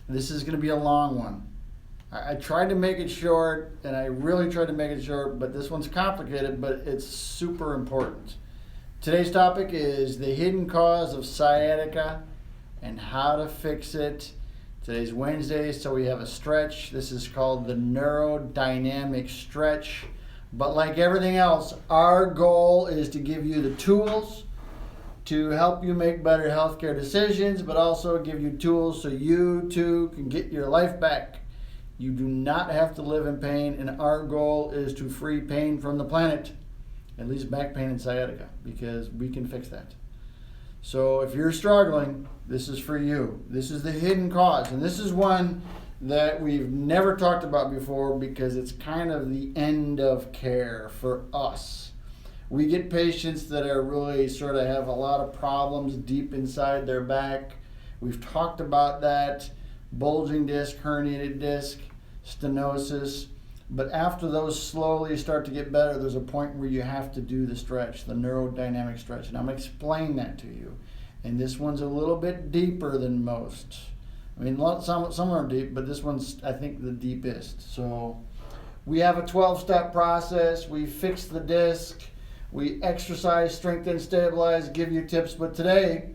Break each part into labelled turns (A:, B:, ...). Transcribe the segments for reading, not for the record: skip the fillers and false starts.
A: This is going to be a long one. I tried to make it short, and I really tried to make it short, but this one's complicated, but it's super important. Today's topic is the hidden cause of sciatica and how to fix it. Today's Wednesday, so we have a stretch. This is called the neurodynamic stretch. But like everything else, our goal is to give you the tools to help you make better healthcare decisions, but also give you tools so you too can get your life back. You do not have to live in pain, and our goal is to free pain from the planet, at least back pain and sciatica, because we can fix that. So if you're struggling, this is for you. This is the hidden cause, and this is one that we've never talked about before because it's kind of the end of care for us. We get patients that are really sort of have a lot of problems deep inside their back. We've talked about that, bulging disc, herniated disc, stenosis. But after those slowly start to get better, there's a point where you have to do the stretch, the neurodynamic stretch. And I'm going to explain that to you. And this one's a little bit deeper than most. I mean, some are deep, but this one's, I think, the deepest. So we have a 12-step process. We fix the disc. We exercise, strengthen, stabilize, give you tips. But today's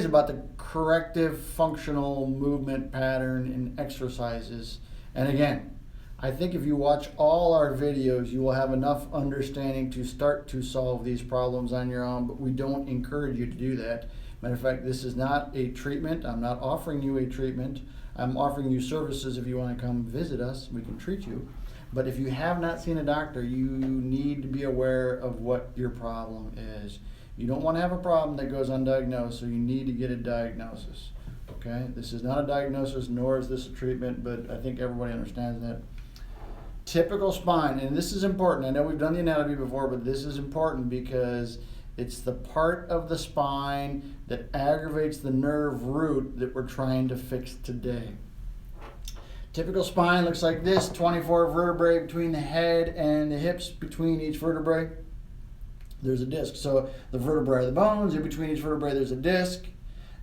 A: about the corrective functional movement pattern and exercises. And again, I think if you watch all our videos, you will have enough understanding to start to solve these problems on your own, but we don't encourage you to do that. Matter of fact, this is not a treatment. I'm not offering you a treatment. I'm offering you services. If you want to come visit us, we can treat you. But if you have not seen a doctor, you need to be aware of what your problem is. You don't want to have a problem that goes undiagnosed, so you need to get a diagnosis. Okay? This is not a diagnosis, nor is this a treatment, but I think everybody understands that. Typical spine, and this is important. I know we've done the anatomy before, but this is important because it's the part of the spine that aggravates the nerve root that we're trying to fix today. Typical spine looks like this, 24 vertebrae between the head and the hips. Between each vertebrae, there's a disc. So the vertebrae are the bones. In between each vertebrae, there's a disc.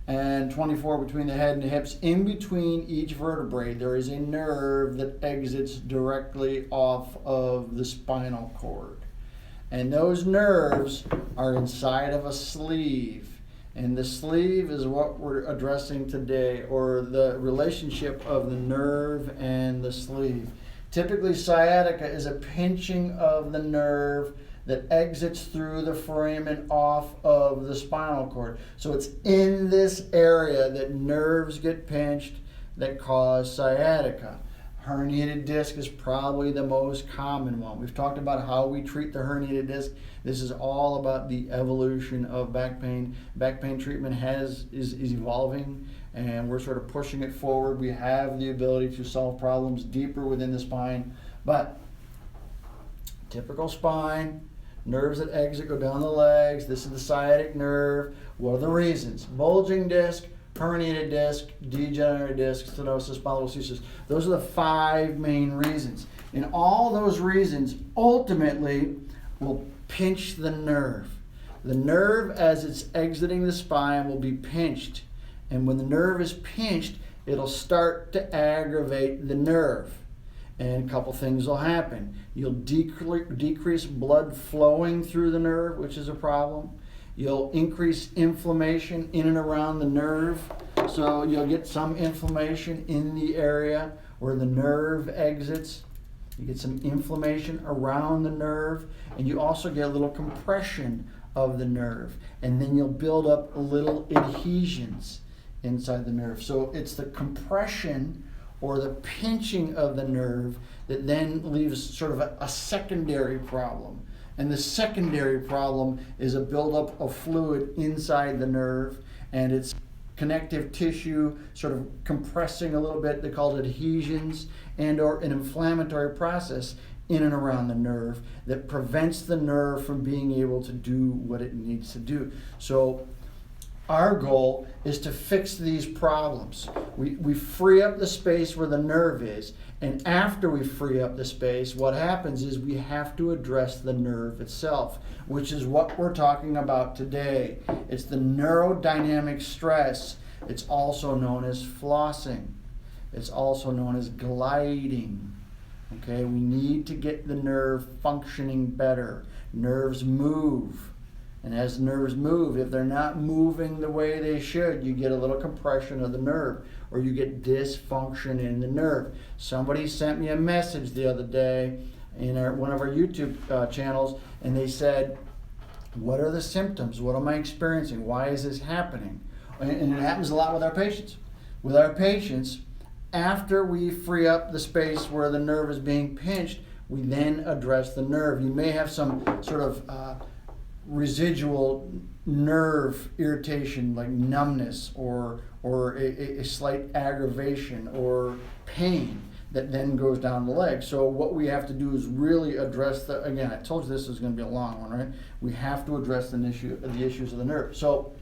A: And 24 between the head and the hips. In between each vertebrae, there is a nerve that exits directly off of the spinal cord. And those nerves are inside of a sleeve. And the sleeve is what we're addressing today, or the relationship of the nerve and the sleeve. Typically, sciatica is a pinching of the nerve that exits through the foramen off of the spinal cord. So it's in this area that nerves get pinched that cause sciatica. Herniated disc is probably the most common one. We've talked about how we treat the herniated disc. This is all about the evolution of back pain. Back pain treatment is evolving, and we're sort of pushing it forward. We have the ability to solve problems deeper within the spine, but typical spine, nerves that exit go down the legs. This is the sciatic nerve. What are the reasons? Bulging disc, herniated disc, degenerative disc, stenosis, spondylolisthesis. Those are the 5 main reasons. And all those reasons ultimately will pinch the nerve. The nerve, as it's exiting the spine, will be pinched. And when the nerve is pinched, it'll start to aggravate the nerve. And a couple things will happen. You'll decrease blood flowing through the nerve, which is a problem. You'll increase inflammation in and around the nerve. So you'll get some inflammation in the area where the nerve exits. You get some inflammation around the nerve, and you also get a little compression of the nerve. And then you'll build up little adhesions inside the nerve. So it's the compression or the pinching of the nerve that then leaves sort of a secondary problem. And the secondary problem is a buildup of fluid inside the nerve, and it's connective tissue sort of compressing a little bit. They call it adhesions, and or an inflammatory process in and around the nerve that prevents the nerve from being able to do what it needs to do. So our goal is to fix these problems. We free up the space where the nerve is, and after we free up the space, what happens is we have to address the nerve itself, which is what we're talking about today. It's the neurodynamic stress It's also known as flossing. It's also known as gliding. Okay, we need to get the nerve functioning better. Nerves move. And as nerves move, if they're not moving the way they should, you get a little compression of the nerve, or you get dysfunction in the nerve. Somebody sent me a message the other day in one of our YouTube channels, and they said, what are the symptoms? What am I experiencing? Why is this happening? And it happens a lot with our patients. With our patients, after we free up the space where the nerve is being pinched, we then address the nerve. You may have some sort of residual nerve irritation, like numbness or a slight aggravation or pain that then goes down the leg. So what we have to do is really address again, I told you this is going to be a long one, right? We have to address the issues of the nerve. So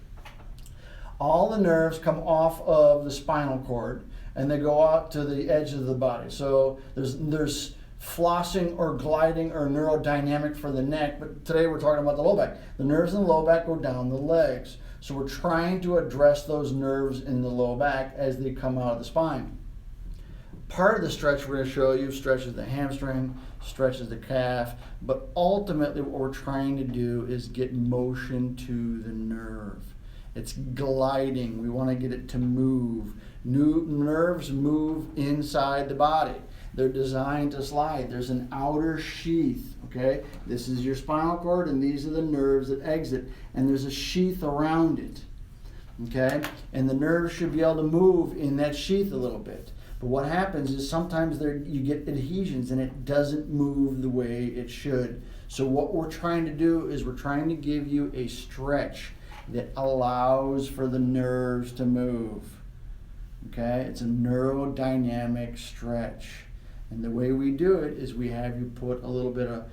A: all the nerves come off of the spinal cord and they go out to the edge of the body. So there's flossing or gliding or neurodynamic for the neck, but today we're talking about the low back. The nerves in the low back go down the legs. So we're trying to address those nerves in the low back as they come out of the spine. Part of the stretch we're going to show you stretches the hamstring, stretches the calf, but ultimately what we're trying to do is get motion to the nerve. It's gliding. We want to get it to move. Nerves move inside the body. They're designed to slide. There's an outer sheath, okay? This is your spinal cord, and these are the nerves that exit, and there's a sheath around it, okay? And the nerves should be able to move in that sheath a little bit. But what happens is sometimes you get adhesions, and it doesn't move the way it should. So what we're trying to do is we're trying to give you a stretch that allows for the nerves to move, okay? It's a neurodynamic stretch. And the way we do it is we have you put a little bit of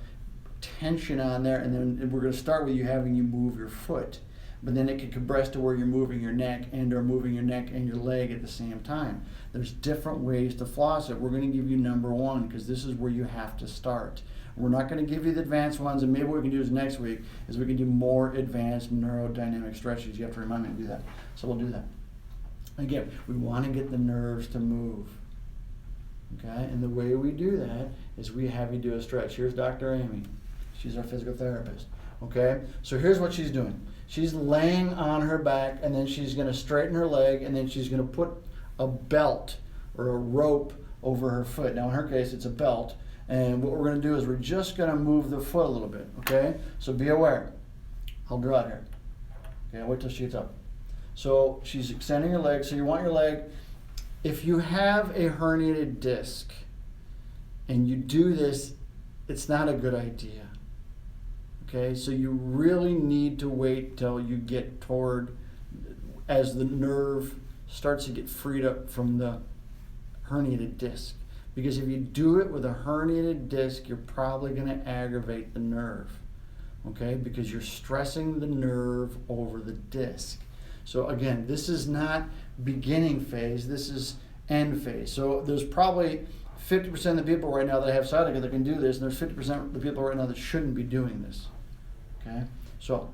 A: tension on there, and then we're going to start with having you move your foot. But then it can compress to where you're moving your neck or moving your neck and your leg at the same time. There's different ways to floss it. We're going to give you number one because this is where you have to start. We're not going to give you the advanced ones, and maybe what we can do is next week is we can do more advanced neurodynamic stretches. You have to remind me to do that. So we'll do that. Again, we want to get the nerves to move. Okay, and the way we do that is we have you do a stretch. Here's Dr. Amy. She's our physical therapist. Okay, so here's what she's doing. She's laying on her back, and then she's going to straighten her leg, and then she's going to put a belt or a rope over her foot. Now in her case, it's a belt, and what we're going to do is we're just going to move the foot a little bit. Okay, so be aware. I'll draw it here. Okay, wait till she gets up. So she's extending her leg. So you want your leg. If you have a herniated disc and you do this, it's not a good idea. Okay, so you really need to wait till you get toward, as the nerve starts to get freed up from the herniated disc. Because if you do it with a herniated disc, you're probably going to aggravate the nerve. Okay, because you're stressing the nerve over the disc. So again, this is not beginning phase, this is end phase. So there's probably 50% of the people right now that have sciatica that can do this, and there's 50% of the people right now that shouldn't be doing this. Okay, so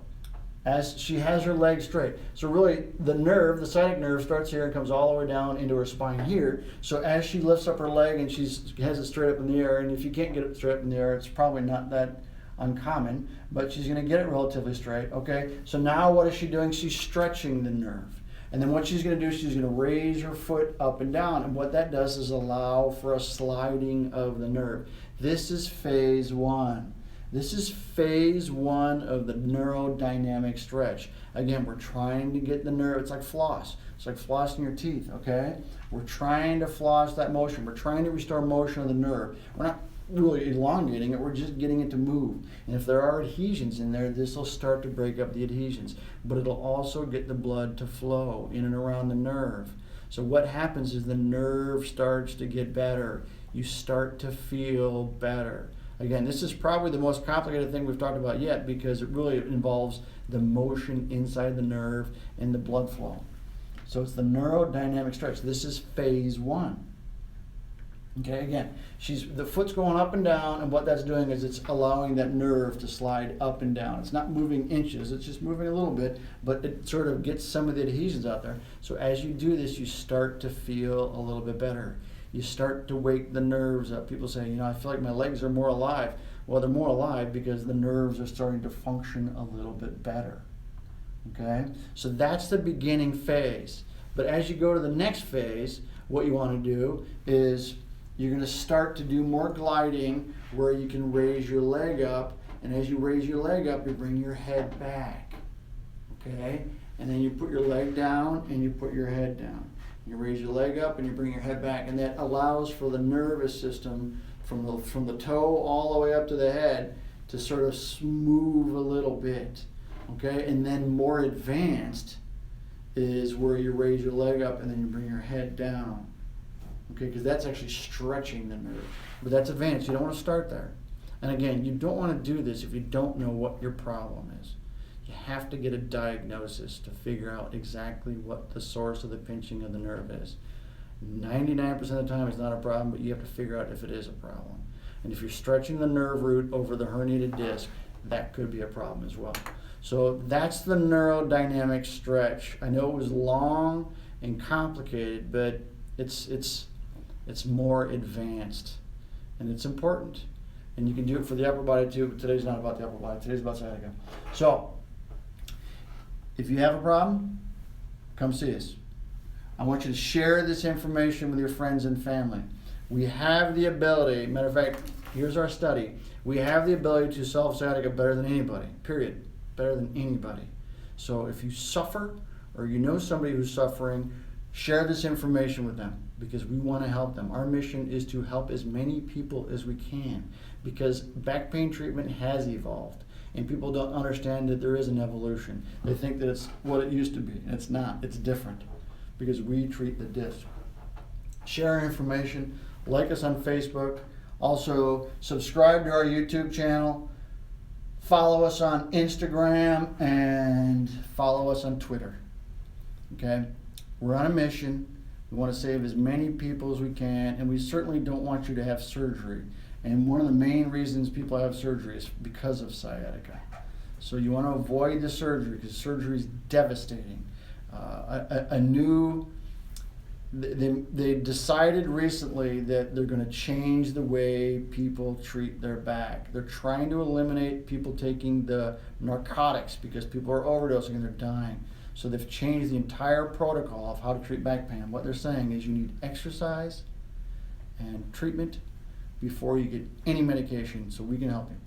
A: as she has her leg straight, so really the nerve, the sciatic nerve, starts here and comes all the way down into her spine here. So as she lifts up her leg and she has it straight up in the air, and if you can't get it straight up in the air, it's probably not that uncommon, but she's going to get it relatively straight. Okay, so now what is she doing? She's stretching the nerve, and then what she's going to do, she's going to raise her foot up and down, and what that does is allow for a sliding of the nerve. This is phase one. This is phase one of the neurodynamic stretch. Again, we're trying to get the nerve. It's like floss. It's like flossing your teeth. Okay, we're trying to floss that motion. We're trying to restore motion of the nerve. We're not really elongating it, we're just getting it to move. And if there are adhesions in there, this will start to break up the adhesions, but it'll also get the blood to flow in and around the nerve. So what happens is the nerve starts to get better. You start to feel better. Again, this is probably the most complicated thing we've talked about yet, because it really involves the motion inside the nerve and the blood flow. So it's the neurodynamic stretch. This is phase one. Okay, again, the foot's going up and down, and what that's doing is it's allowing that nerve to slide up and down. It's not moving inches, it's just moving a little bit, but it sort of gets some of the adhesions out there. So as you do this, you start to feel a little bit better. You start to wake the nerves up. People say, I feel like my legs are more alive. Well, they're more alive because the nerves are starting to function a little bit better. Okay, so that's the beginning phase. But as you go to the next phase, what you want to do is you're going to start to do more gliding where you can raise your leg up, and as you raise your leg up, you bring your head back. Okay, and then you put your leg down and you put your head down. You raise your leg up and you bring your head back, and that allows for the nervous system from the toe all the way up to the head to sort of smooth a little bit. Okay, and then more advanced is where you raise your leg up and then you bring your head down. Okay, because that's actually stretching the nerve. But that's advanced. You don't want to start there. And again, you don't want to do this if you don't know what your problem is. You have to get a diagnosis to figure out exactly what the source of the pinching of the nerve is. 99% of the time it's not a problem, but you have to figure out if it is a problem. And if you're stretching the nerve root over the herniated disc, that could be a problem as well. So that's the neurodynamic stretch. I know it was long and complicated, but it's more advanced, and it's important. And you can do it for the upper body too, but today's not about the upper body. Today's about sciatica. So if you have a problem, come see us. I want you to share this information with your friends and family. We have the ability, matter of fact, here's our study. We have the ability to solve sciatica better than anybody, period. Better than anybody. So if you suffer or you know somebody who's suffering, share this information with them because we want to help them. Our mission is to help as many people as we can because back pain treatment has evolved and people don't understand that there is an evolution. They think that it's what it used to be, and it's not. It's different because we treat the disc. Share our information, like us on Facebook, also subscribe to our YouTube channel, follow us on Instagram, and follow us on Twitter. Okay? We're on a mission. We want to save as many people as we can, and we certainly don't want you to have surgery. And one of the main reasons people have surgery is because of sciatica. So you want to avoid the surgery because surgery is devastating. They decided recently that they're going to change the way people treat their back. They're trying to eliminate people taking the narcotics because people are overdosing and they're dying. So they've changed the entire protocol of how to treat back pain. What they're saying is you need exercise and treatment before you get any medication, so we can help you.